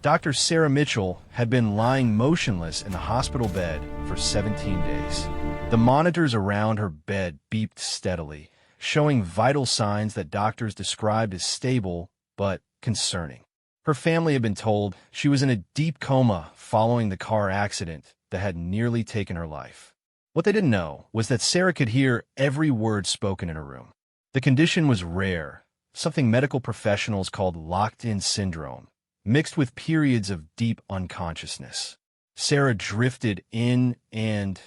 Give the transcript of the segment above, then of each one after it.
Dr. Sarah Mitchell had been lying motionless in the hospital bed for 17 days. The monitors around her bed beeped steadily, showing vital signs that doctors described as stable but concerning. Her family had been told she was in a deep coma following the car accident that had nearly taken her life. What they didn't know was that Sarah could hear every word spoken in her room. The condition was rare, something medical professionals called locked-in syndrome, mixed with periods of deep unconsciousness. Sarah drifted in and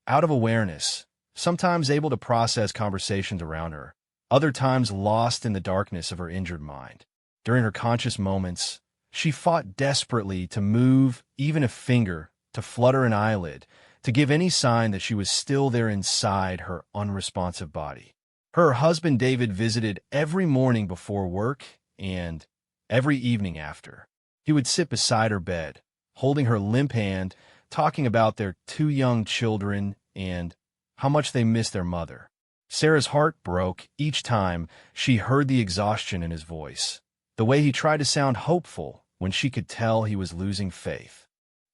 out of awareness, sometimes able to process conversations around her, other times lost in the darkness of her injured mind. During her conscious moments, she fought desperately to move even a finger, to flutter an eyelid, to give any sign that she was still there inside her unresponsive body. Her husband David visited every morning before work and every evening after. He would sit beside her bed, holding her limp hand, talking about their 2 young children and how much they missed their mother. Sarah's heart broke each time she heard the exhaustion in his voice, the way he tried to sound hopeful when she could tell he was losing faith.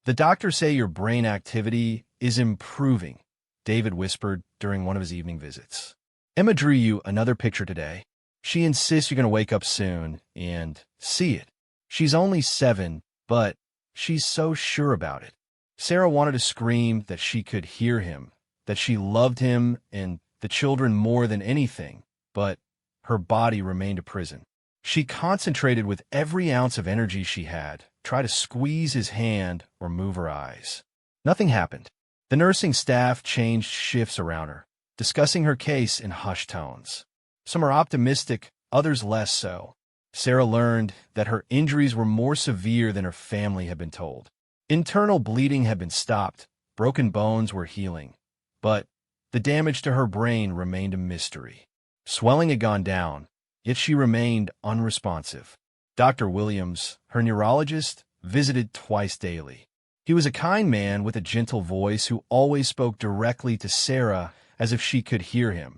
"The doctors say your brain activity is improving," David whispered during one of his evening visits. "Emma drew you another picture today. She insists you're going to wake up soon and see it. She's only 7, but she's so sure about it." Sarah wanted to scream that she could hear him, that she loved him and the children more than anything, but her body remained a prison. She concentrated with every ounce of energy she had, tried to squeeze his hand or move her eyes. Nothing happened. The nursing staff changed shifts around her, discussing her case in hushed tones. Some were optimistic, others less so. Sarah learned that her injuries were more severe than her family had been told. Internal bleeding had been stopped, broken bones were healing, but the damage to her brain remained a mystery. Swelling had gone down, yet she remained unresponsive. Dr. Williams, her neurologist, visited twice daily. He was a kind man with a gentle voice who always spoke directly to Sarah as if she could hear him,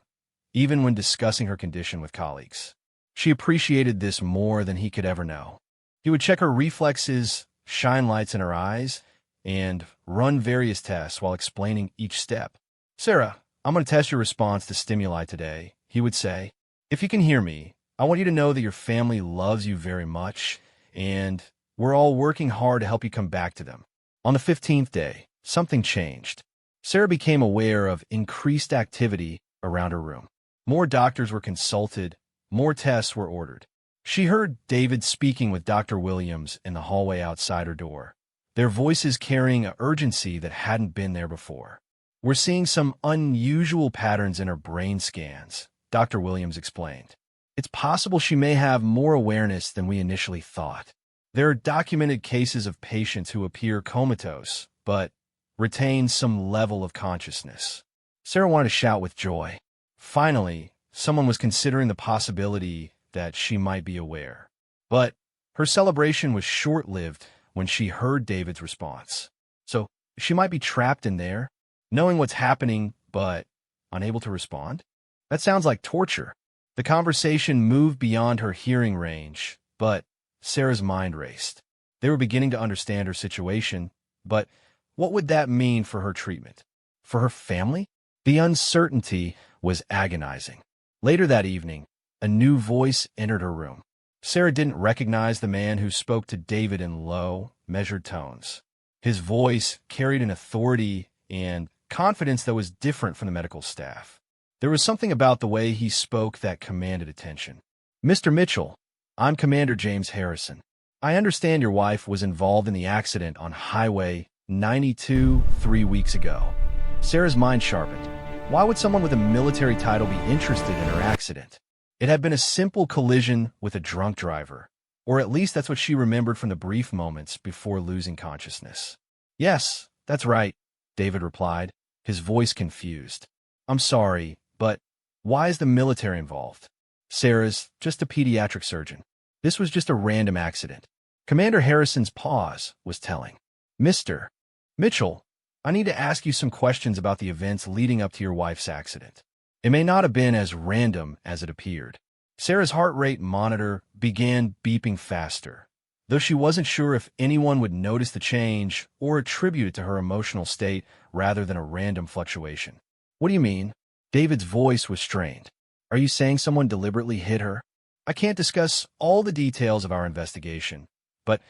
even when discussing her condition with colleagues. She appreciated this more than he could ever know. He would check her reflexes, shine lights in her eyes, and run various tests while explaining each step. "Sarah, I'm going to test your response to stimuli today," he would say. "If you can hear me, I want you to know that your family loves you very much, and we're all working hard to help you come back to them." On the 15th day, something changed. Sarah became aware of increased activity around her room. More doctors were consulted, more tests were ordered. She heard David speaking with Dr. Williams in the hallway outside her door, their voices carrying an urgency that hadn't been there before. "We're seeing some unusual patterns in her brain scans," Dr. Williams explained. "It's possible she may have more awareness than we initially thought. There are documented cases of patients who appear comatose, but retain some level of consciousness." Sarah wanted to shout with joy. Finally, someone was considering the possibility that she might be aware. But her celebration was short-lived when she heard David's response. So she might be trapped in there, knowing what's happening, but unable to respond? That sounds like torture. The conversation moved beyond her hearing range, but Sarah's mind raced. They were beginning to understand her situation, but what would that mean for her treatment? For her family? The uncertainty was agonizing. Later that evening, a new voice entered her room. Sarah didn't recognize the man who spoke to David in low, measured tones. His voice carried an authority and confidence that was different from the medical staff. There was something about the way he spoke that commanded attention. "Mr. Mitchell, I'm Commander James Harrison. I understand your wife was involved in the accident on Highway 92 3 weeks ago." Sarah's mind sharpened. Why would someone with a military title be interested in her accident? It had been a simple collision with a drunk driver, or at least that's what she remembered from the brief moments before losing consciousness. "Yes, that's right," David replied, his voice confused. "I'm sorry, but why is the military involved?" "Sarah's just a pediatric surgeon. This was just a random accident." Commander Harrison's pause was telling. "Mr. Mitchell, I need to ask you some questions about the events leading up to your wife's accident. It may not have been as random as it appeared." Sarah's heart rate monitor began beeping faster. though she wasn't sure if anyone would notice the change or attribute it to her emotional state rather than a random fluctuation. What do you mean? David's voice was strained. Are you saying someone deliberately hit her? I can't discuss all the details of our investigation, but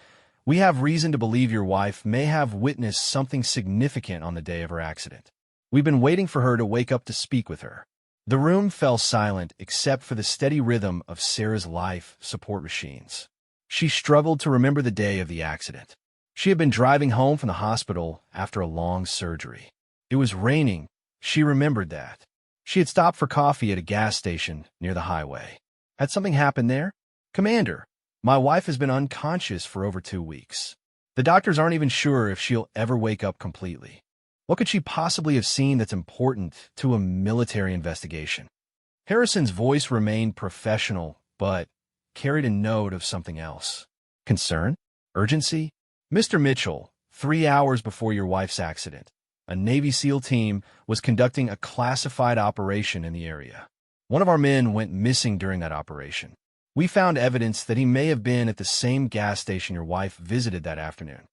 we have reason to believe your wife may have witnessed something significant on the day of her accident. We've been waiting for her to wake up to speak with her. The room fell silent except for the steady rhythm of Sarah's life support machines. She struggled to remember the day of the accident. She had been driving home from the hospital after a long surgery. It was raining. She remembered that. She had stopped for coffee at a gas station near the highway. Had something happened there? Commander, my wife has been unconscious for over 2 weeks. The doctors aren't even sure if she'll ever wake up completely. What could she possibly have seen that's important to a military investigation? Harrison's voice remained professional, but carried a note of something else. Concern? Urgency? Mr. Mitchell, 3 hours before your wife's accident, a Navy SEAL team was conducting a classified operation in the area. One of our men went missing during that operation. We found evidence that he may have been at the same gas station your wife visited that afternoon.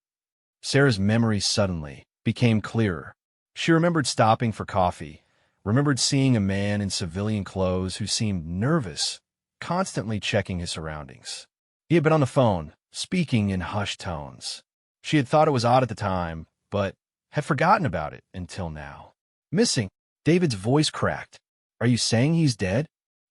Sarah's memory suddenly became clearer. She remembered stopping for coffee, remembered seeing a man in civilian clothes who seemed nervous, constantly checking his surroundings. He had been on the phone, speaking in hushed tones. She had thought it was odd at the time, but had forgotten about it until now. Missing. David's voice cracked. Are you saying he's dead?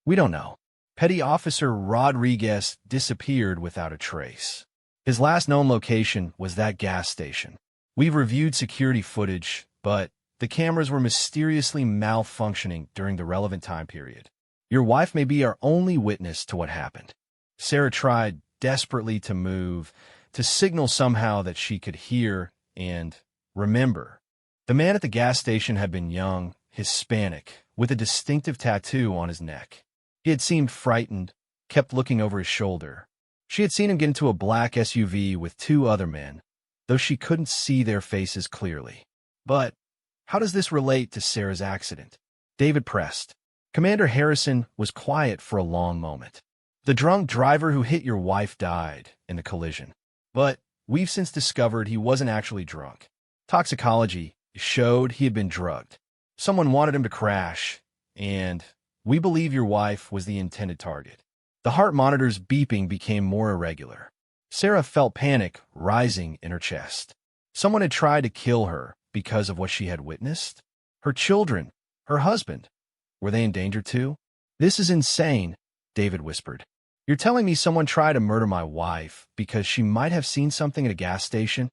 We don't know. Petty Officer Rodriguez disappeared without a trace. His last known location was that gas station. We've reviewed security footage, but the cameras were mysteriously malfunctioning during the relevant time period. Your wife may be our only witness to what happened. Sarah tried desperately to move, to signal somehow that she could hear and remember. The man at the gas station had been young, Hispanic, with a distinctive tattoo on his neck. He had seemed frightened, kept looking over his shoulder. She had seen him get into a black SUV with 2 other men, though she couldn't see their faces clearly. But how does this relate to Sarah's accident? David pressed. Commander Harrison was quiet for a long moment. The drunk driver who hit your wife died in the collision, but we've since discovered he wasn't actually drunk. Toxicology showed he had been drugged. Someone wanted him to crash, and we believe your wife was the intended target. The heart monitor's beeping became more irregular. Sarah felt panic rising in her chest. Someone had tried to kill her because of what she had witnessed. Her children, her husband, were they in danger too? This is insane, David whispered. You're telling me someone tried to murder my wife because she might have seen something at a gas station?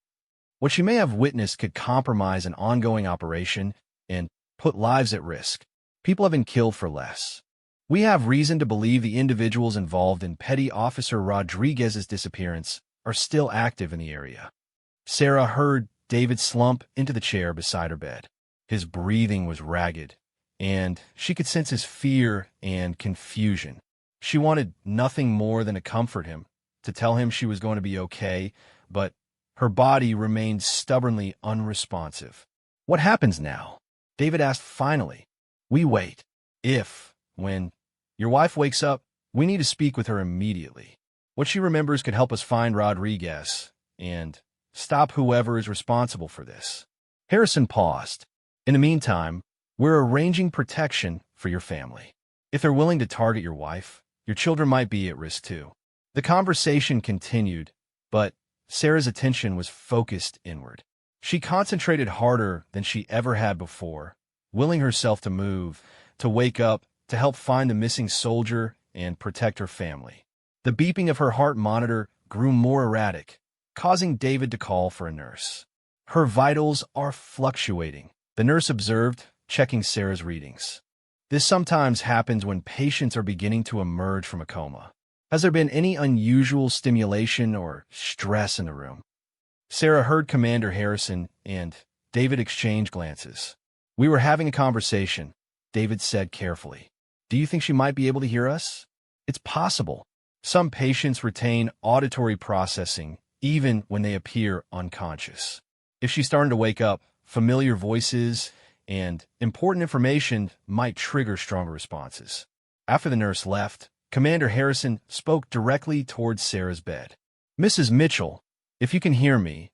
What she may have witnessed could compromise an ongoing operation and put lives at risk. People have been killed for less. We have reason to believe the individuals involved in Petty Officer Rodriguez's disappearance are still active in the area. Sarah heard David slump into the chair beside her bed. His breathing was ragged, and she could sense his fear and confusion. She wanted nothing more than to comfort him, to tell him she was going to be okay, but her body remained stubbornly unresponsive. What happens now? David asked finally. We wait. When your wife wakes up, we need to speak with her immediately. What she remembers could help us find Rodriguez and stop whoever is responsible for this. Harrison paused. In the meantime, we're arranging protection for your family. If they're willing to target your wife, your children might be at risk too. The conversation continued, but Sarah's attention was focused inward. She concentrated harder than she ever had before, willing herself to move, to wake up, to help find the missing soldier and protect her family. The beeping of her heart monitor grew more erratic, causing David to call for a nurse. Her vitals are fluctuating, the nurse observed, checking Sarah's readings. This sometimes happens when patients are beginning to emerge from a coma. Has there been any unusual stimulation or stress in the room? Sarah heard Commander Harrison and David exchange glances. We were having a conversation, David said carefully. Do you think she might be able to hear us? It's possible. Some patients retain auditory processing even when they appear unconscious. If she's starting to wake up, familiar voices and important information might trigger stronger responses. After the nurse left, Commander Harrison spoke directly towards Sarah's bed. Mrs. Mitchell, if you can hear me,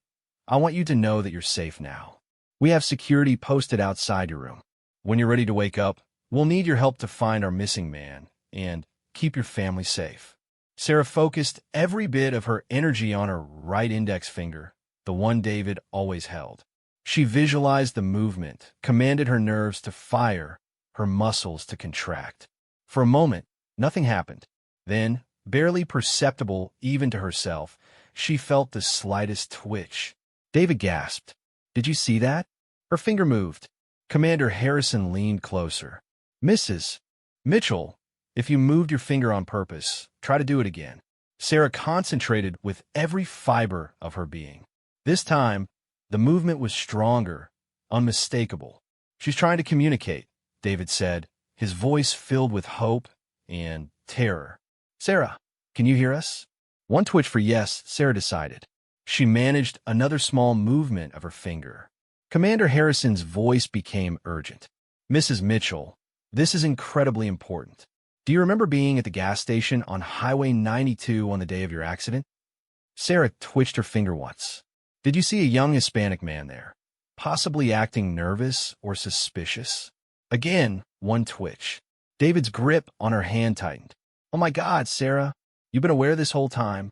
I want you to know that you're safe now. We have security posted outside your room. When you're ready to wake up, we'll need your help to find our missing man and keep your family safe. Sarah focused every bit of her energy on her right index finger, the one David always held. She visualized the movement, commanded her nerves to fire, her muscles to contract. For a moment, nothing happened. Then, barely perceptible even to herself, she felt the slightest twitch. David gasped. "Did you see that?" Her finger moved. Commander Harrison leaned closer. "Mrs. Mitchell, if you moved your finger on purpose, try to do it again." Sarah concentrated with every fiber of her being. This time, the movement was stronger, unmistakable. "She's trying to communicate," David said, his voice filled with hope and terror. "Sarah, can you hear us?" One twitch for yes, Sarah decided. She managed another small movement of her finger. Commander Harrison's voice became urgent. "Mrs. Mitchell, this is incredibly important. Do you remember being at the gas station on Highway 92 on the day of your accident?" Sarah twitched her finger once. "Did you see a young Hispanic man there, possibly acting nervous or suspicious?" Again, one twitch. David's grip on her hand tightened. "Oh my God, Sarah, you've been aware this whole time?"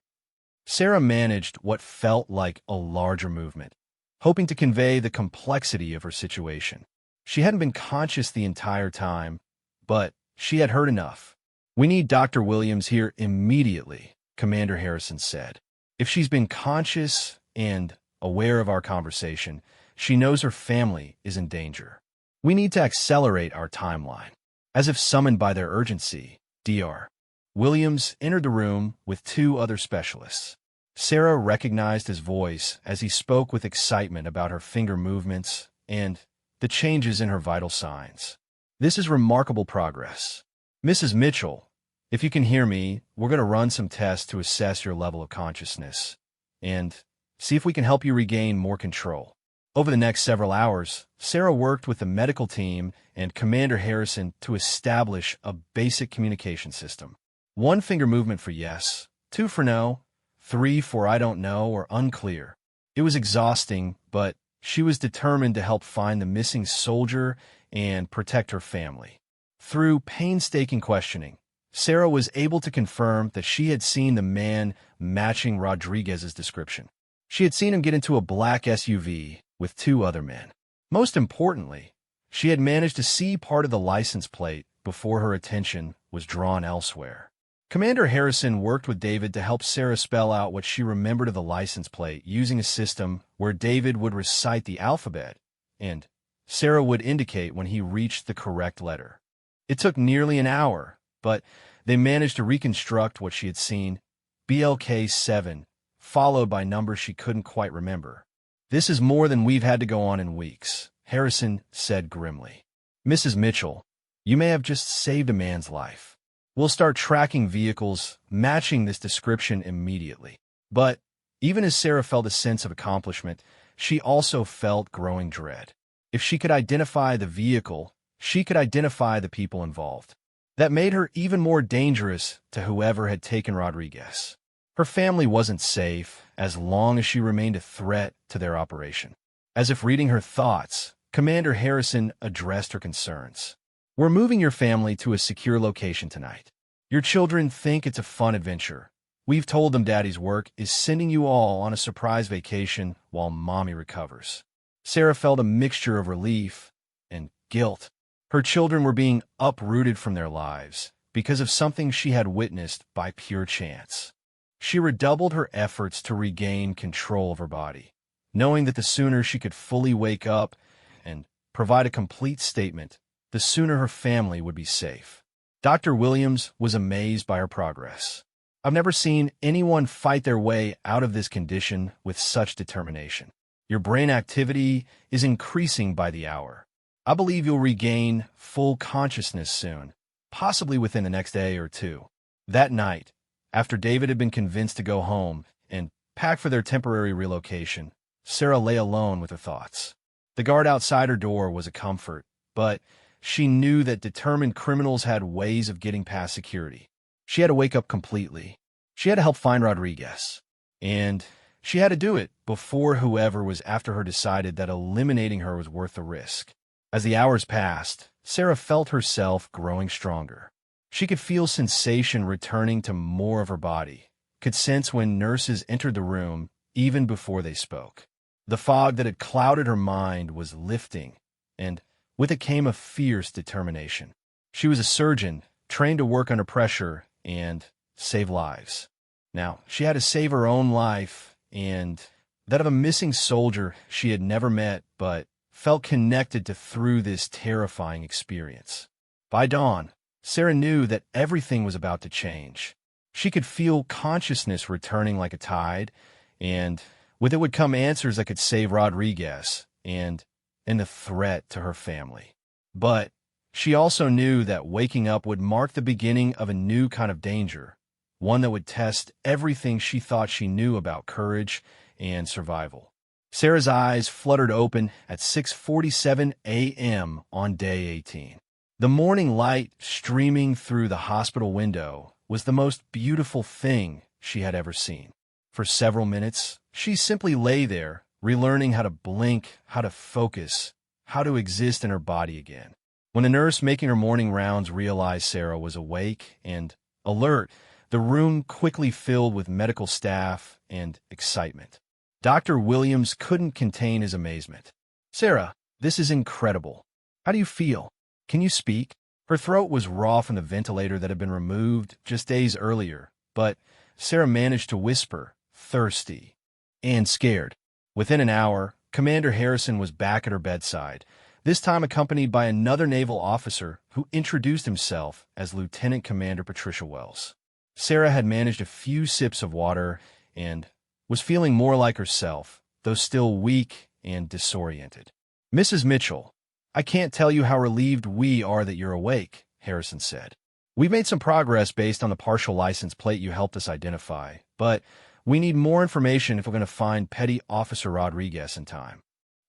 Sarah managed what felt like a larger movement, hoping to convey the complexity of her situation. She hadn't been conscious the entire time, but she had heard enough. "We need Dr. Williams here immediately," Commander Harrison said. "If she's been conscious and aware of our conversation, she knows her family is in danger. We need to accelerate our timeline." As if summoned by their urgency, Dr. Williams entered the room with two other specialists. Sarah recognized his voice as he spoke with excitement about her finger movements and the changes in her vital signs. "This is remarkable progress. Mrs. Mitchell, if you can hear me, we're going to run some tests to assess your level of consciousness and see if we can help you regain more control." Over the next several hours, Sarah worked with the medical team and Commander Harrison to establish a basic communication system. One finger movement for yes, two for no, three for I don't know or unclear. It was exhausting, but she was determined to help find the missing soldier and protect her family. Through painstaking questioning, Sarah was able to confirm that she had seen the man matching Rodriguez's description. She had seen him get into a black SUV with two other men. Most importantly, she had managed to see part of the license plate before her attention was drawn elsewhere. Commander Harrison worked with David to help Sarah spell out what she remembered of the license plate using a system where David would recite the alphabet and Sarah would indicate when he reached the correct letter. It took nearly an hour, but they managed to reconstruct what she had seen, BLK7, followed by numbers she couldn't quite remember. "This is more than we've had to go on in weeks," Harrison said grimly. "Mrs. Mitchell, you may have just saved a man's life. We'll start tracking vehicles matching this description immediately." But even as Sarah felt a sense of accomplishment, she also felt growing dread. If she could identify the vehicle, she could identify the people involved. That made her even more dangerous to whoever had taken Rodriguez. Her family wasn't safe as long as she remained a threat to their operation. As if reading her thoughts, Commander Harrison addressed her concerns. "We're moving your family to a secure location tonight. Your children think it's a fun adventure. We've told them Daddy's work is sending you all on a surprise vacation while Mommy recovers." Sarah felt a mixture of relief and guilt. Her children were being uprooted from their lives because of something she had witnessed by pure chance. She redoubled her efforts to regain control of her body, knowing that the sooner she could fully wake up and provide a complete statement, the sooner her family would be safe. Dr. Williams was amazed by her progress. "I've never seen anyone fight their way out of this condition with such determination. Your brain activity is increasing by the hour. I believe you'll regain full consciousness soon, possibly within the next day or two." That night, after David had been convinced to go home and pack for their temporary relocation, Sarah lay alone with her thoughts. The guard outside her door was a comfort, but she knew that determined criminals had ways of getting past security. She had to wake up completely. She had to help find Rodriguez. and she had to do it before whoever was after her decided that eliminating her was worth the risk. As the hours passed, Sarah felt herself growing stronger. She could feel sensation returning to more of her body, could sense when nurses entered the room even before they spoke. The fog that had clouded her mind was lifting, and with it came a fierce determination. She was a surgeon, trained to work under pressure and save lives. Now, she had to save her own life and that of a missing soldier she had never met but felt connected to through this terrifying experience. By dawn, Sarah knew that everything was about to change. She could feel consciousness returning like a tide, and with it would come answers that could save Rodriguez and a threat to her family. But she also knew that waking up would mark the beginning of a new kind of danger, one that would test everything she thought she knew about courage and survival. Sarah's eyes fluttered open at 6:47 a.m. on day 18. The morning light streaming through the hospital window was the most beautiful thing she had ever seen. For several minutes, she simply lay there, relearning how to blink, how to focus, how to exist in her body again. When the nurse making her morning rounds realized Sarah was awake and alert, the room quickly filled with medical staff and excitement. Dr. Williams couldn't contain his amazement. "Sarah, this is incredible. How do you feel? Can you speak?" Her throat was raw from the ventilator that had been removed just days earlier, but Sarah managed to whisper, thirsty and scared. Within an hour, Commander Harrison was back at her bedside, this time accompanied by another naval officer who introduced himself as Lieutenant Commander Patricia Wells. Sarah had managed a few sips of water and was feeling more like herself, though still weak and disoriented. "Mrs. Mitchell, I can't tell you how relieved we are that you're awake," Harrison said. "We've made some progress based on the partial license plate you helped us identify, but we need more information if we're going to find Petty Officer Rodriguez in time."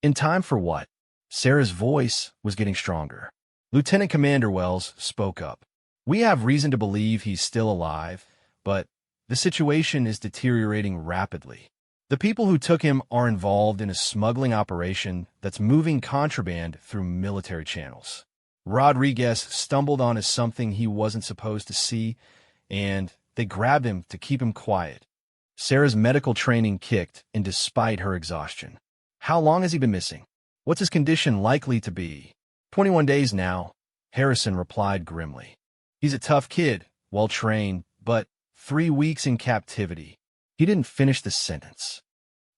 "In time for what?" Sarah's voice was getting stronger. Lieutenant Commander Wells spoke up. "We have reason to believe he's still alive, but the situation is deteriorating rapidly. The people who took him are involved in a smuggling operation that's moving contraband through military channels. Rodriguez stumbled onto something he wasn't supposed to see, and they grabbed him to keep him quiet." Sarah's medical training kicked in despite her exhaustion. "How long has he been missing? What's his condition likely to be?" 21 days now, Harrison replied grimly. "He's a tough kid, well-trained, but 3 weeks in captivity." He didn't finish the sentence.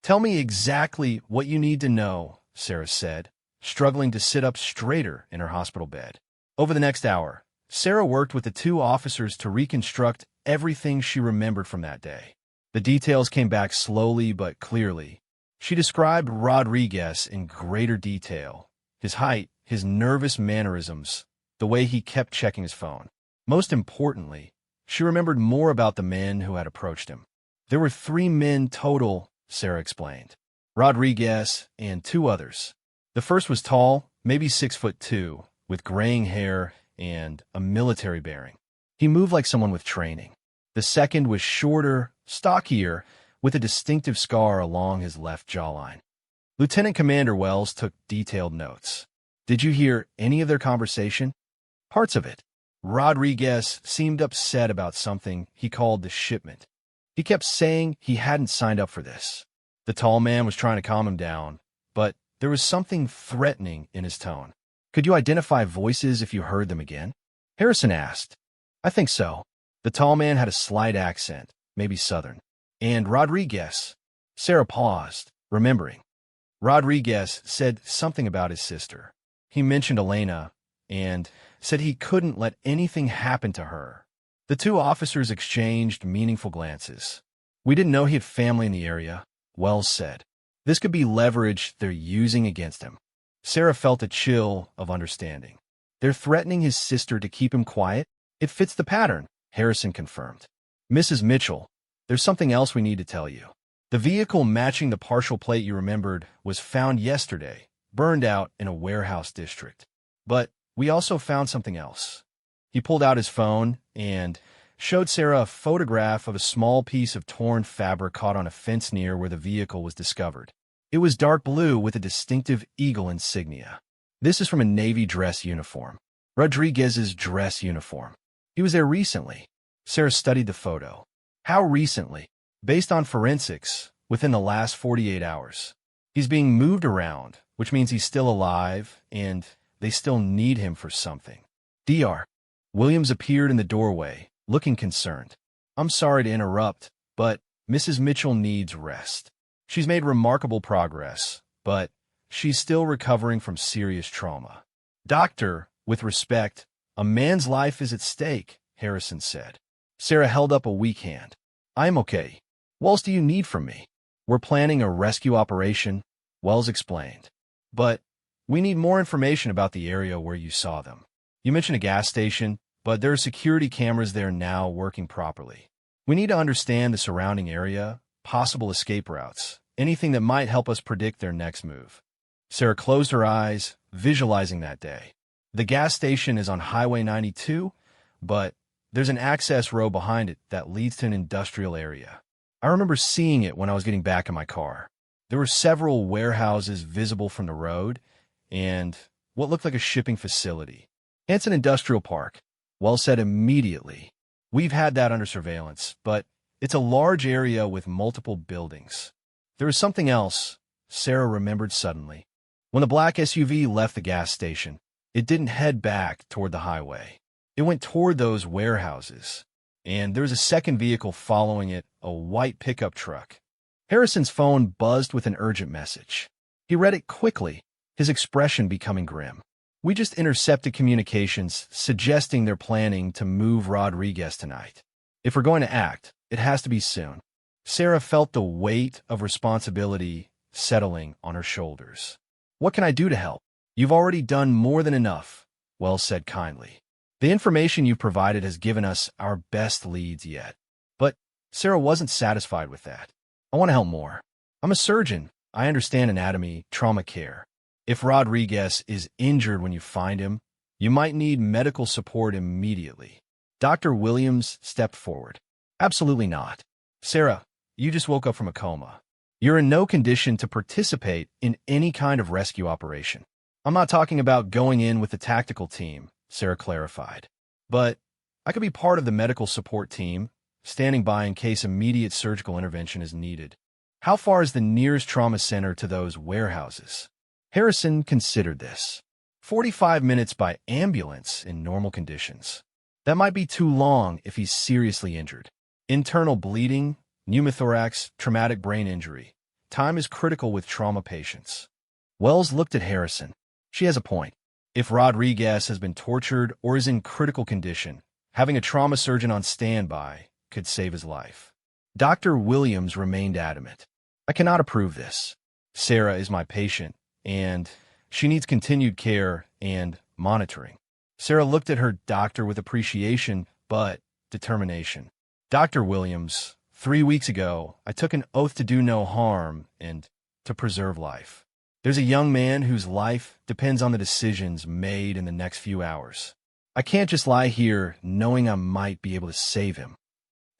"Tell me exactly what you need to know," Sarah said, struggling to sit up straighter in her hospital bed. Over the next hour, Sarah worked with the two officers to reconstruct everything she remembered from that day. The details came back slowly but clearly. She described Rodriguez in greater detail, his height, his nervous mannerisms, the way he kept checking his phone. Most importantly, she remembered more about the men who had approached him. There were 3 men total, Sarah explained. Rodriguez and 2 others. The first was tall, maybe 6'2", with graying hair and a military bearing. He moved like someone with training. The second was shorter, stockier, with a distinctive scar along his left jawline. Lieutenant Commander Wells took detailed notes. "Did you hear any of their conversation?" "Parts of it. Rodriguez seemed upset about something he called the shipment. He kept saying he hadn't signed up for this. The tall man was trying to calm him down, but there was something threatening in his tone." "Could you identify voices if you heard them again?" Harrison asked. "I think so." The tall man had a slight accent, maybe Southern. "And Rodriguez?" Sarah paused, remembering. Rodriguez said something about his sister. He mentioned Elena and said he couldn't let anything happen to her. The 2 officers exchanged meaningful glances. "We didn't know he had family in the area," Wells said. "This could be leverage they're using against him." Sarah felt a chill of understanding. "They're threatening his sister to keep him quiet? It fits the pattern," Harrison confirmed. "Mrs. Mitchell, there's something else we need to tell you. The vehicle matching the partial plate you remembered was found yesterday, burned out in a warehouse district. But we also found something else." He pulled out his phone and showed Sarah a photograph of a small piece of torn fabric caught on a fence near where the vehicle was discovered. It was dark blue with a distinctive eagle insignia. This is from a Navy dress uniform. Rodriguez's dress uniform. He was there recently. Sarah studied the photo. How recently? Based on forensics, within the last 48 hours. He's being moved around, which means he's still alive, and they still need him for something. Dr. Williams appeared in the doorway, looking concerned. I'm sorry to interrupt, but Mrs. Mitchell needs rest. She's made remarkable progress, but she's still recovering from serious trauma. Doctor, with respect, a man's life is at stake, Harrison said. Sarah held up a weak hand. I'm okay. What else do you need from me? We're planning a rescue operation, Wells explained. But we need more information about the area where you saw them. You mentioned a gas station, but there are security cameras there now working properly. We need to understand the surrounding area, possible escape routes, anything that might help us predict their next move. Sarah closed her eyes, visualizing that day. The gas station is on Highway 92, but there's an access road behind it that leads to an industrial area. I remember seeing it when I was getting back in my car. There were several warehouses visible from the road, and what looked like a shipping facility. It's an industrial park. Wells said immediately. We've had that under surveillance, but it's a large area with multiple buildings. There was something else, Sarah remembered suddenly. When the black SUV left the gas station, it didn't head back toward the highway. It went toward those warehouses, and there was a second vehicle following it, a white pickup truck. Harrison's phone buzzed with an urgent message. He read it quickly, his expression becoming grim. We just intercepted communications suggesting they're planning to move Rodriguez tonight. If we're going to act, it has to be soon. Sarah felt the weight of responsibility settling on her shoulders. What can I do to help? You've already done more than enough, Wells said kindly. The information you've provided has given us our best leads yet. But Sarah wasn't satisfied with that. I want to help more. I'm a surgeon. I understand anatomy, trauma care. If Rodriguez is injured when you find him, you might need medical support immediately. Dr. Williams stepped forward. Absolutely not. Sarah, you just woke up from a coma. You're in no condition to participate in any kind of rescue operation. I'm not talking about going in with the tactical team, Sarah clarified. But I could be part of the medical support team, standing by in case immediate surgical intervention is needed. How far is the nearest trauma center to those warehouses? Harrison considered this. 45 minutes by ambulance in normal conditions. That might be too long if he's seriously injured. Internal bleeding, pneumothorax, traumatic brain injury. Time is critical with trauma patients. Wells looked at Harrison. She has a point. If Rodriguez has been tortured or is in critical condition, having a trauma surgeon on standby could save his life. Dr. Williams remained adamant. I cannot approve this. Sarah is my patient, and she needs continued care and monitoring. Sarah looked at her doctor with appreciation, but determination. Dr. Williams, 3 weeks ago, I took an oath to do no harm and to preserve life. There's a young man whose life depends on the decisions made in the next few hours. I can't just lie here knowing I might be able to save him.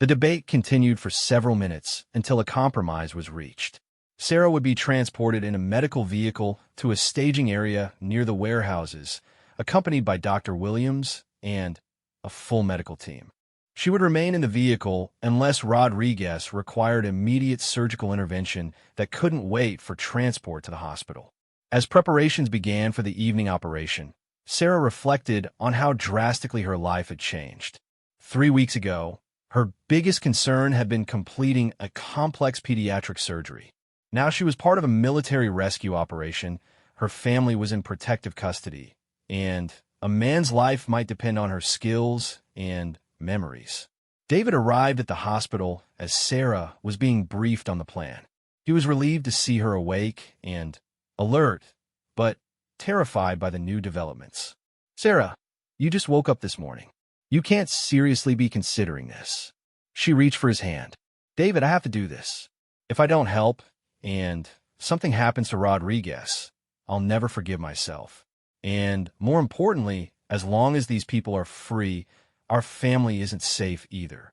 The debate continued for several minutes until a compromise was reached. Sarah would be transported in a medical vehicle to a staging area near the warehouses, accompanied by Dr. Williams and a full medical team. She would remain in the vehicle unless Rodriguez required immediate surgical intervention that couldn't wait for transport to the hospital. As preparations began for the evening operation, Sarah reflected on how drastically her life had changed. 3 weeks ago, her biggest concern had been completing a complex pediatric surgery. Now she was part of a military rescue operation, her family was in protective custody, and a man's life might depend on her skills and memories. David arrived at the hospital as Sarah was being briefed on the plan. He was relieved to see her awake and alert, but terrified by the new developments. Sarah, you just woke up this morning. You can't seriously be considering this. She reached for his hand. David, I have to do this. If I don't help, and something happens to Rodriguez, I'll never forgive myself. And more importantly, as long as these people are free, our family isn't safe either.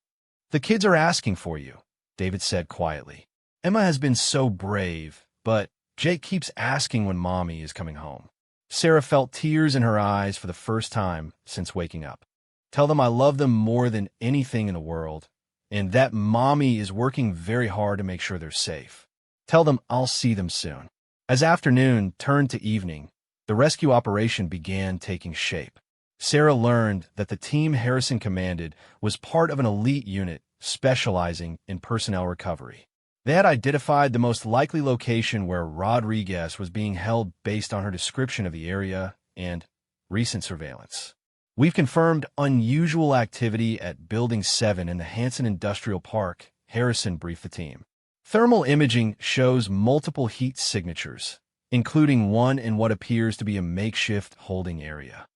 The kids are asking for you, David said quietly. Emma has been so brave, but Jake keeps asking when Mommy is coming home. Sarah felt tears in her eyes for the first time since waking up. Tell them I love them more than anything in the world, and that Mommy is working very hard to make sure they're safe. Tell them I'll see them soon. As afternoon turned to evening, the rescue operation began taking shape. Sarah learned that the team Harrison commanded was part of an elite unit specializing in personnel recovery. They had identified the most likely location where Rodriguez was being held based on her description of the area and recent surveillance. We've confirmed unusual activity at Building 7 in the Hanson Industrial Park, Harrison briefed the team. Thermal imaging shows multiple heat signatures, including one in what appears to be a makeshift holding area.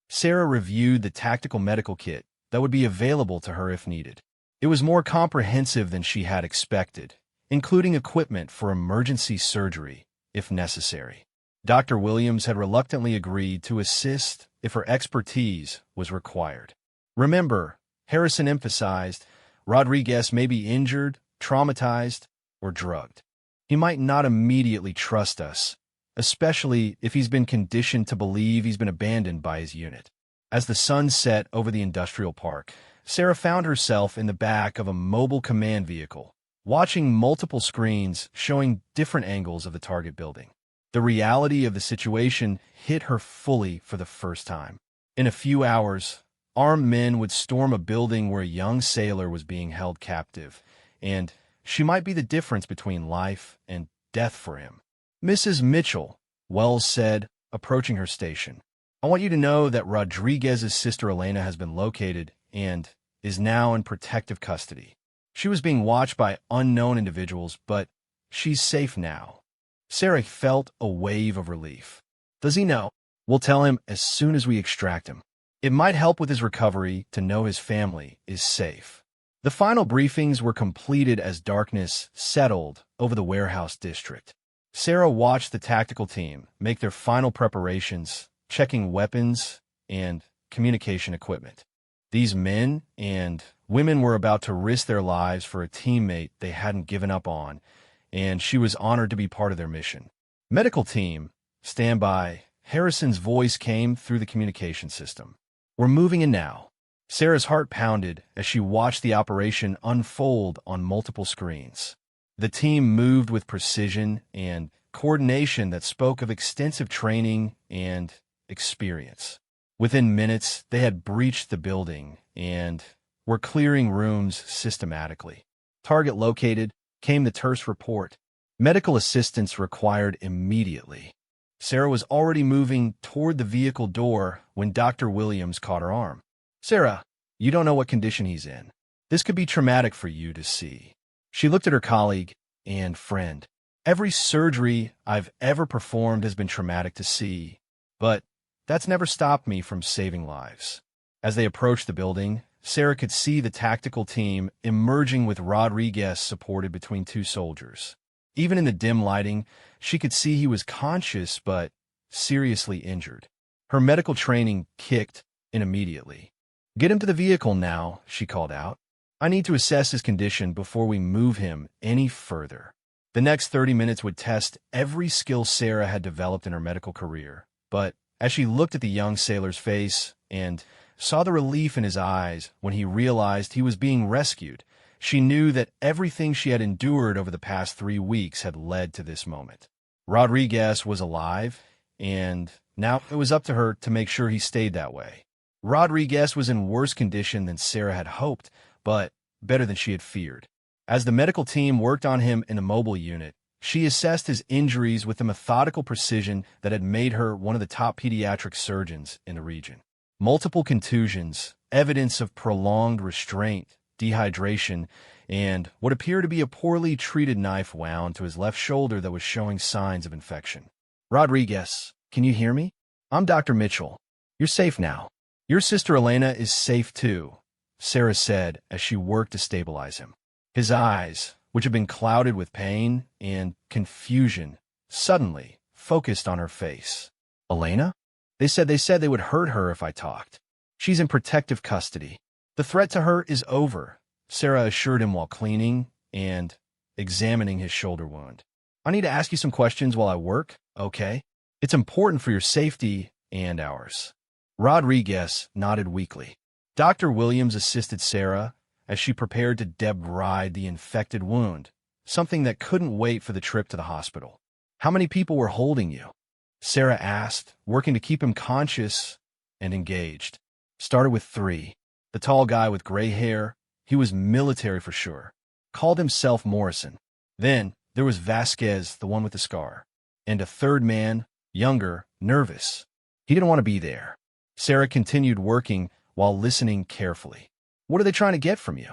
Sarah reviewed the tactical medical kit that would be available to her if needed. It was more comprehensive than she had expected, including equipment for emergency surgery, if necessary. Dr. Williams had reluctantly agreed to assist if her expertise was required. Remember, Harrison emphasized, Rodriguez may be injured, traumatized, or drugged. He might not immediately trust us, especially if he's been conditioned to believe he's been abandoned by his unit. As the sun set over the industrial park, Sarah found herself in the back of a mobile command vehicle, watching multiple screens showing different angles of the target building. The reality of the situation hit her fully for the first time. In a few hours, armed men would storm a building where a young sailor was being held captive, and she might be the difference between life and death for him. Mrs. Mitchell, Wells said, approaching her station. I want you to know that Rodriguez's sister Elena has been located and is now in protective custody. She was being watched by unknown individuals, but she's safe now. Sarah felt a wave of relief. Does he know? We'll tell him as soon as we extract him. It might help with his recovery to know his family is safe. The final briefings were completed as darkness settled over the warehouse district. Sarah watched the tactical team make their final preparations, checking weapons and communication equipment. These men and women were about to risk their lives for a teammate they hadn't given up on, and she was honored to be part of their mission. Medical team, stand by. Harrison's voice came through the communication system. We're moving in now. Sarah's heart pounded as she watched the operation unfold on multiple screens. The team moved with precision and coordination that spoke of extensive training and experience. Within minutes, they had breached the building and were clearing rooms systematically. Target located, came the terse report. Medical assistance required immediately. Sarah was already moving toward the vehicle door when Dr. Williams caught her arm. Sarah, you don't know what condition he's in. This could be traumatic for you to see. She looked at her colleague and friend. Every surgery I've ever performed has been traumatic to see, but that's never stopped me from saving lives. As they approached the building, Sarah could see the tactical team emerging with Rodriguez supported between two soldiers. Even in the dim lighting, she could see he was conscious but seriously injured. Her medical training kicked in immediately. Get him to the vehicle now, she called out. I need to assess his condition before we move him any further. The next 30 minutes would test every skill Sarah had developed in her medical career, but as she looked at the young sailor's face and saw the relief in his eyes when he realized he was being rescued, she knew that everything she had endured over the past 3 weeks had led to this moment. Rodriguez was alive, and now it was up to her to make sure he stayed that way. Rodriguez was in worse condition than Sarah had hoped, but better than she had feared. As the medical team worked on him in a mobile unit, she assessed his injuries with the methodical precision that had made her one of the top pediatric surgeons in the region. Multiple contusions, evidence of prolonged restraint, dehydration, and what appeared to be a poorly treated knife wound to his left shoulder that was showing signs of infection. Rodriguez, can you hear me? I'm Dr. Mitchell. You're safe now. Your sister Elena is safe too, Sarah said as she worked to stabilize him. His eyes, which had been clouded with pain and confusion, suddenly focused on her face. Elena? They said they would hurt her if I talked. She's in protective custody. The threat to her is over, Sarah assured him while cleaning and examining his shoulder wound. I need to ask you some questions while I work, okay? It's important for your safety and ours. Rodriguez nodded weakly. Dr. Williams assisted Sarah as she prepared to debride the infected wound, something that couldn't wait for the trip to the hospital. How many people were holding you? Sarah asked, working to keep him conscious and engaged. Started with 3. The tall guy with gray hair, he was military for sure, called himself Morrison. Then there was Vasquez, the one with the scar, and a third man, younger, nervous. He didn't want to be there. Sarah continued working while listening carefully. What are they trying to get from you?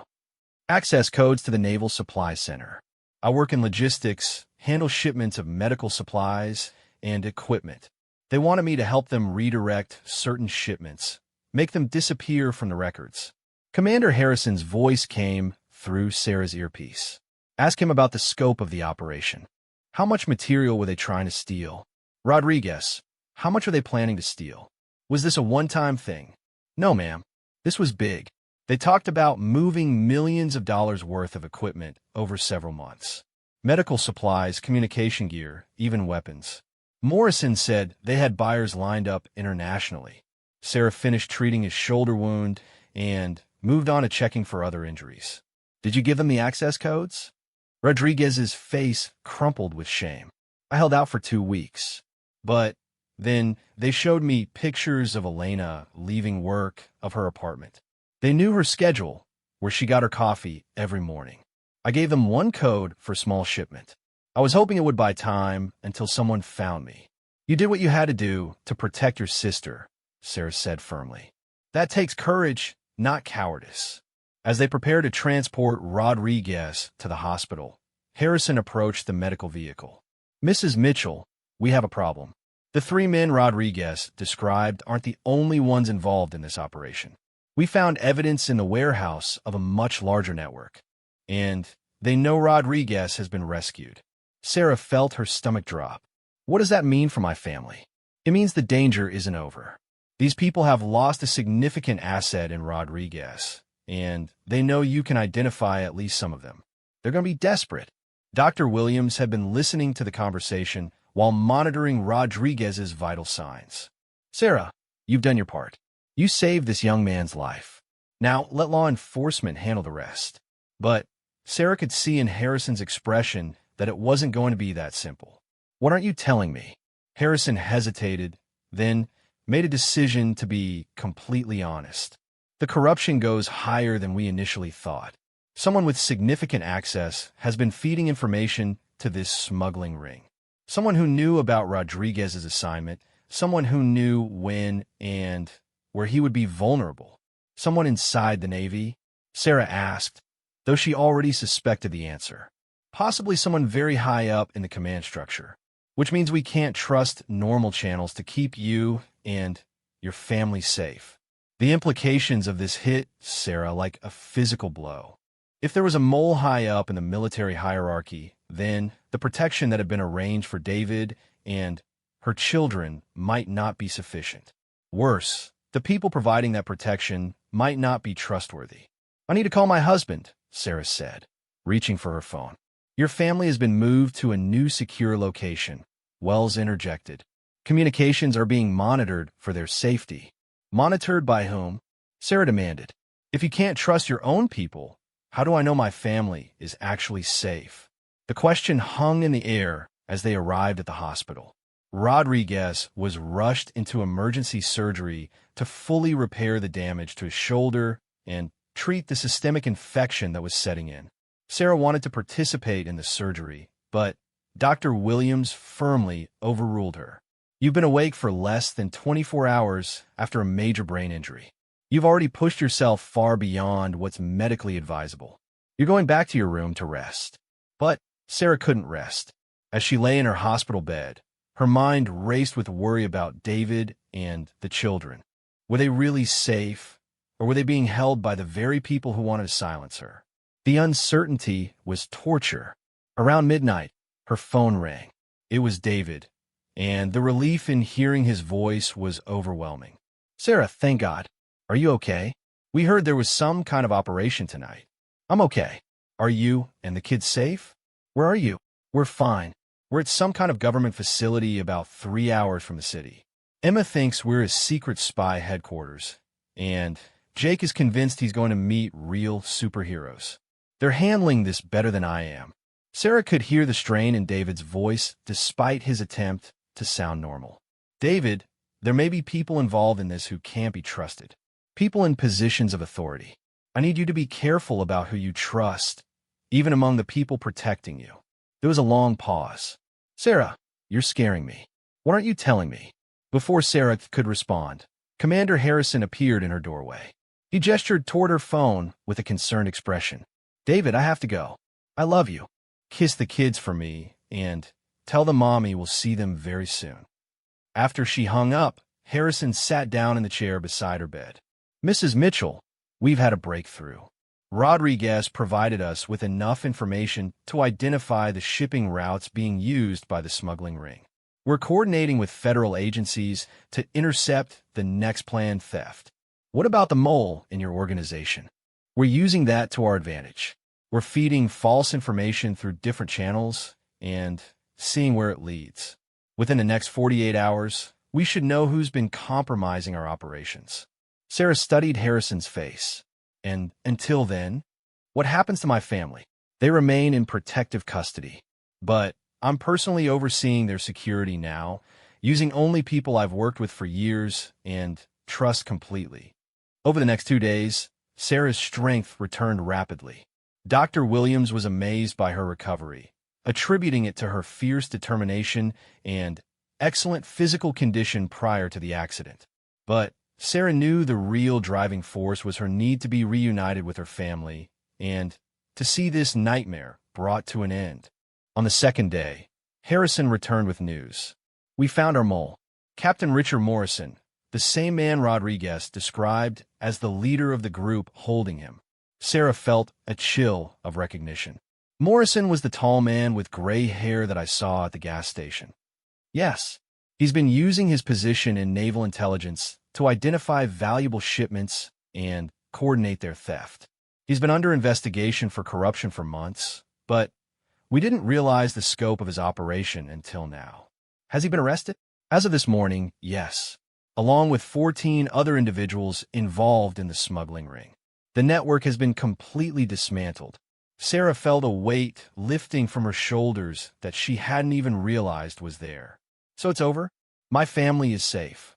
Access codes to the Naval Supply Center. I work in logistics, handle shipments of medical supplies and equipment. They wanted me to help them redirect certain shipments, make them disappear from the records. Commander Harrison's voice came through Sarah's earpiece. Ask him about the scope of the operation. How much material were they trying to steal? Rodriguez, how much are they planning to steal? Was this a one-time thing? No, ma'am. This was big. They talked about moving millions of dollars worth of equipment over several months. Medical supplies, communication gear, even weapons. Morrison said they had buyers lined up internationally. Sarah finished treating his shoulder wound and moved on to checking for other injuries. Did you give them the access codes? Rodriguez's face crumpled with shame. I held out for 2 weeks. But then they showed me pictures of Elena leaving work of her apartment. They knew her schedule, where she got her coffee every morning. I gave them 1 code for small shipment. I was hoping it would buy time until someone found me. You did what you had to do to protect your sister, Sarah said firmly. That takes courage, not cowardice. As they prepared to transport Rodriguez to the hospital, Harrison approached the medical vehicle. Mrs. Mitchell, we have a problem. The 3 men Rodriguez described aren't the only ones involved in this operation. We found evidence in the warehouse of a much larger network, and they know Rodriguez has been rescued. Sarah felt her stomach drop. What does that mean for my family? It means the danger isn't over. These people have lost a significant asset in Rodriguez, and they know you can identify at least some of them. They're going to be desperate. Dr. Williams had been listening to the conversation while monitoring Rodriguez's vital signs. Sarah, you've done your part. You saved this young man's life. Now let law enforcement handle the rest. But Sarah could see in Harrison's expression that it wasn't going to be that simple. What aren't you telling me? Harrison hesitated, then made a decision to be completely honest. The corruption goes higher than we initially thought. Someone with significant access has been feeding information to this smuggling ring. Someone who knew about Rodriguez's assignment, someone who knew when and where he would be vulnerable. Someone inside the Navy? Sarah asked, though she already suspected the answer. Possibly someone very high up in the command structure, which means we can't trust normal channels to keep you and your family safe. The implications of this hit Sarah like a physical blow. If there was a mole high up in the military hierarchy, then the protection that had been arranged for David and her children might not be sufficient. Worse, the people providing that protection might not be trustworthy. I need to call my husband, Sarah said, reaching for her phone. Your family has been moved to a new secure location. Wells interjected. Communications are being monitored for their safety. Monitored by whom? Sarah demanded. If you can't trust your own people, how do I know my family is actually safe? The question hung in the air as they arrived at the hospital. Rodriguez was rushed into emergency surgery to fully repair the damage to his shoulder and treat the systemic infection that was setting in. Sarah wanted to participate in the surgery, but Dr. Williams firmly overruled her. You've been awake for less than 24 hours after a major brain injury. You've already pushed yourself far beyond what's medically advisable. You're going back to your room to rest. But Sarah couldn't rest. As she lay in her hospital bed, her mind raced with worry about David and the children. Were they really safe, or were they being held by the very people who wanted to silence her? The uncertainty was torture. Around midnight, her phone rang. It was David, and the relief in hearing his voice was overwhelming. Sarah, thank God. Are you okay? We heard there was some kind of operation tonight. I'm okay. Are you and the kids safe? Where are you? We're fine. We're at some kind of government facility about 3 hours from the city. Emma thinks we're his secret spy headquarters, and Jake is convinced he's going to meet real superheroes. They're handling this better than I am. Sarah could hear the strain in David's voice despite his attempt to sound normal. David, there may be people involved in this who can't be trusted. People in positions of authority. I need you to be careful about who you trust, even among the people protecting you. There was a long pause. Sarah, you're scaring me. What aren't you telling me? Before Sarah could respond, Commander Harrison appeared in her doorway. He gestured toward her phone with a concerned expression. David, I have to go. I love you. Kiss the kids for me, and tell the mommy we'll see them very soon. After she hung up, Harrison sat down in the chair beside her bed. Mrs. Mitchell, we've had a breakthrough. Rodriguez provided us with enough information to identify the shipping routes being used by the smuggling ring. We're coordinating with federal agencies to intercept the next planned theft. What about the mole in your organization? We're using that to our advantage. We're feeding false information through different channels and seeing where it leads. Within the next 48 hours, we should know who's been compromising our operations. Sarah studied Harrison's face. And until then, what happens to my family? They remain in protective custody. But I'm personally overseeing their security now, using only people I've worked with for years and trust completely. Over the next 2 days, Sarah's strength returned rapidly. Dr. Williams was amazed by her recovery, attributing it to her fierce determination and excellent physical condition prior to the accident. But Sarah knew the real driving force was her need to be reunited with her family and to see this nightmare brought to an end. On the second day, Harrison returned with news. We found our mole, Captain Richard Morrison, the same man Rodriguez described as the leader of the group holding him. Sarah felt a chill of recognition. Morrison was the tall man with gray hair that I saw at the gas station. Yes, he's been using his position in naval intelligence to identify valuable shipments and coordinate their theft. He's been under investigation for corruption for months, but we didn't realize the scope of his operation until now. Has he been arrested? As of this morning, yes, along with 14 other individuals involved in the smuggling ring. The network has been completely dismantled. Sarah felt a weight lifting from her shoulders that she hadn't even realized was there. So it's over? My family is safe.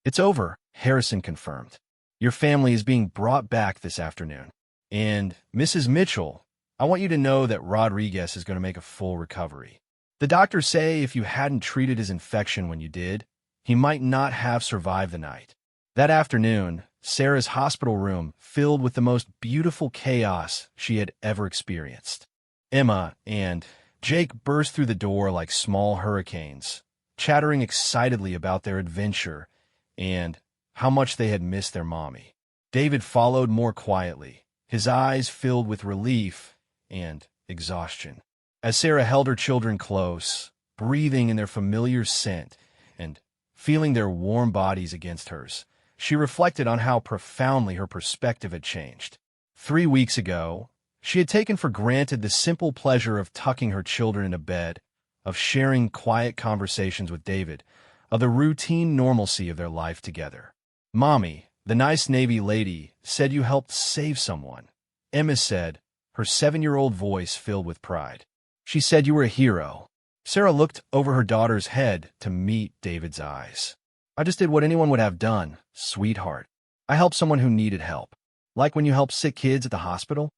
It's over, Harrison confirmed. Your family is being brought back this afternoon. And, Mrs. Mitchell, I want you to know that Rodriguez is going to make a full recovery. The doctors say if you hadn't treated his infection when you did, he might not have survived the night. That afternoon, Sarah's hospital room filled with the most beautiful chaos she had ever experienced. Emma and Jake burst through the door like small hurricanes, chattering excitedly about their adventure and how much they had missed their mommy. David followed more quietly, his eyes filled with relief and exhaustion. As Sarah held her children close, breathing in their familiar scent and feeling their warm bodies against hers, she reflected on how profoundly her perspective had changed. 3 weeks ago, she had taken for granted the simple pleasure of tucking her children into bed, of sharing quiet conversations with David, of the routine normalcy of their life together. Mommy, the nice Navy lady, said you helped save someone. Emma said, her 7-year-old voice filled with pride. She said you were a hero. Sarah looked over her daughter's head to meet David's eyes. I just did what anyone would have done, sweetheart. I helped someone who needed help. Like when you help sick kids at the hospital?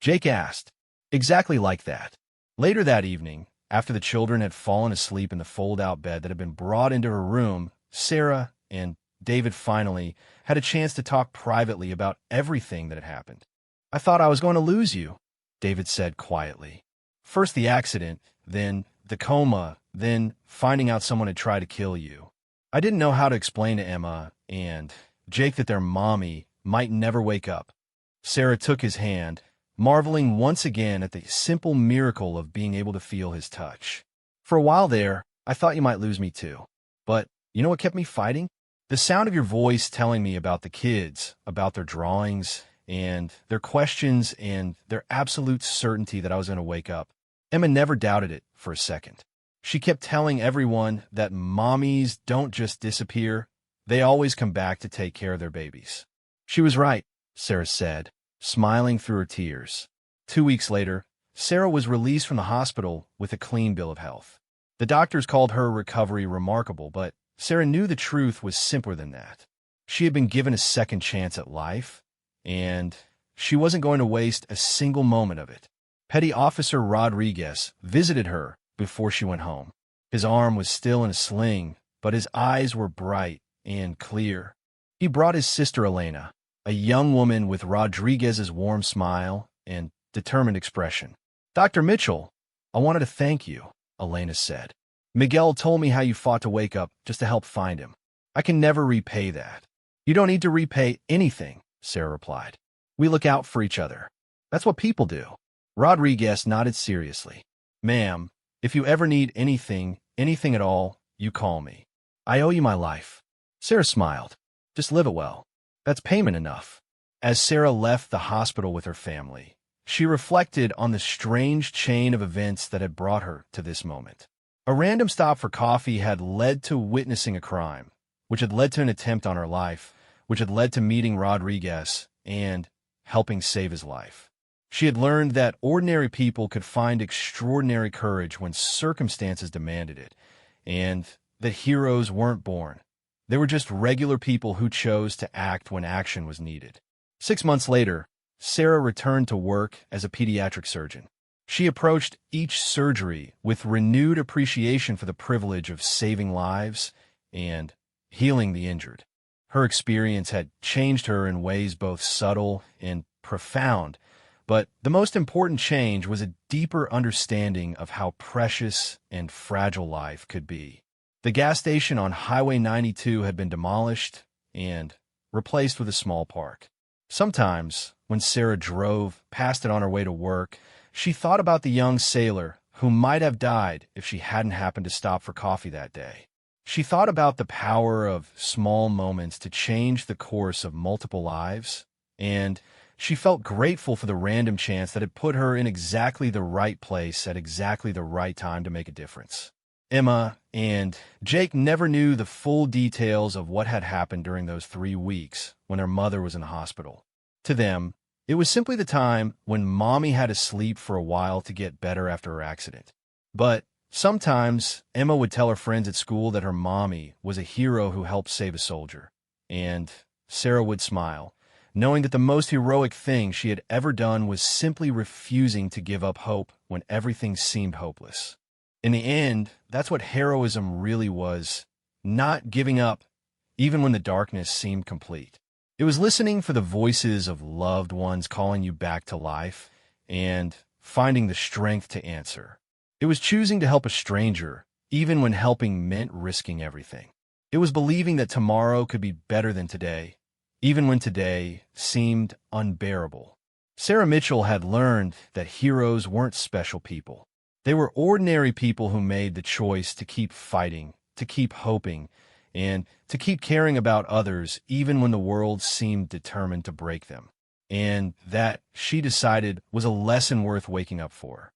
Jake asked. Exactly like that. Later that evening, after the children had fallen asleep in the fold-out bed that had been brought into her room, Sarah and David finally had a chance to talk privately about everything that had happened. I thought I was going to lose you, David said quietly. First the accident, then the coma, then finding out someone had tried to kill you. I didn't know how to explain to Emma and Jake that their mommy might never wake up. Sarah took his hand, marveling once again at the simple miracle of being able to feel his touch. For a while there, I thought you might lose me too. But you know what kept me fighting? The sound of your voice telling me about the kids, about their drawings, and their questions, and their absolute certainty that I was going to wake up. Emma never doubted it for a second. She kept telling everyone that mommies don't just disappear, they always come back to take care of their babies. She was right, Sarah said, smiling through her tears. 2 weeks later, Sarah was released from the hospital with a clean bill of health. The doctors called her recovery remarkable, but Sarah knew the truth was simpler than that. She had been given a second chance at life, and she wasn't going to waste a single moment of it. Petty Officer Rodriguez visited her before she went home. His arm was still in a sling, but his eyes were bright and clear. He brought his sister Elena, a young woman with Rodriguez's warm smile and determined expression. "Dr. Mitchell, I wanted to thank you," Elena said. "Miguel told me how you fought to wake up just to help find him. I can never repay that." "You don't need to repay anything," Sarah replied. "We look out for each other. That's what people do." Rodriguez nodded seriously. "Ma'am, if you ever need anything at all, you call me. I owe you my life." Sarah smiled. "Just live it well. That's payment enough." As Sarah left the hospital with her family, she reflected on the strange chain of events that had brought her to this moment. A random stop for coffee had led to witnessing a crime, which had led to an attempt on her life, which had led to meeting Rodriguez and helping save his life. She had learned that ordinary people could find extraordinary courage when circumstances demanded it, and that heroes weren't born. They were just regular people who chose to act when action was needed. 6 months later, Sarah returned to work as a pediatric surgeon. She approached each surgery with renewed appreciation for the privilege of saving lives and healing the injured. Her experience had changed her in ways both subtle and profound, but the most important change was a deeper understanding of how precious and fragile life could be. The gas station on Highway 92 had been demolished and replaced with a small park. Sometimes, when Sarah drove past it on her way to work, she thought about the young sailor who might have died if she hadn't happened to stop for coffee that day. She thought about the power of small moments to change the course of multiple lives, and she felt grateful for the random chance that had put her in exactly the right place at exactly the right time to make a difference. Emma and Jake never knew the full details of what had happened during those 3 weeks when their mother was in the hospital. To them, it was simply the time when Mommy had to sleep for a while to get better after her accident. But sometimes Emma would tell her friends at school that her mommy was a hero who helped save a soldier. And Sarah would smile, knowing that the most heroic thing she had ever done was simply refusing to give up hope when everything seemed hopeless. In the end, that's what heroism really was, not giving up, even when the darkness seemed complete. It was listening for the voices of loved ones calling you back to life and finding the strength to answer. It was choosing to help a stranger, even when helping meant risking everything. It was believing that tomorrow could be better than today, even when today seemed unbearable. Sarah Mitchell had learned that heroes weren't special people. They were ordinary people who made the choice to keep fighting, to keep hoping, and to keep caring about others even when the world seemed determined to break them. And that, she decided, was a lesson worth waking up for.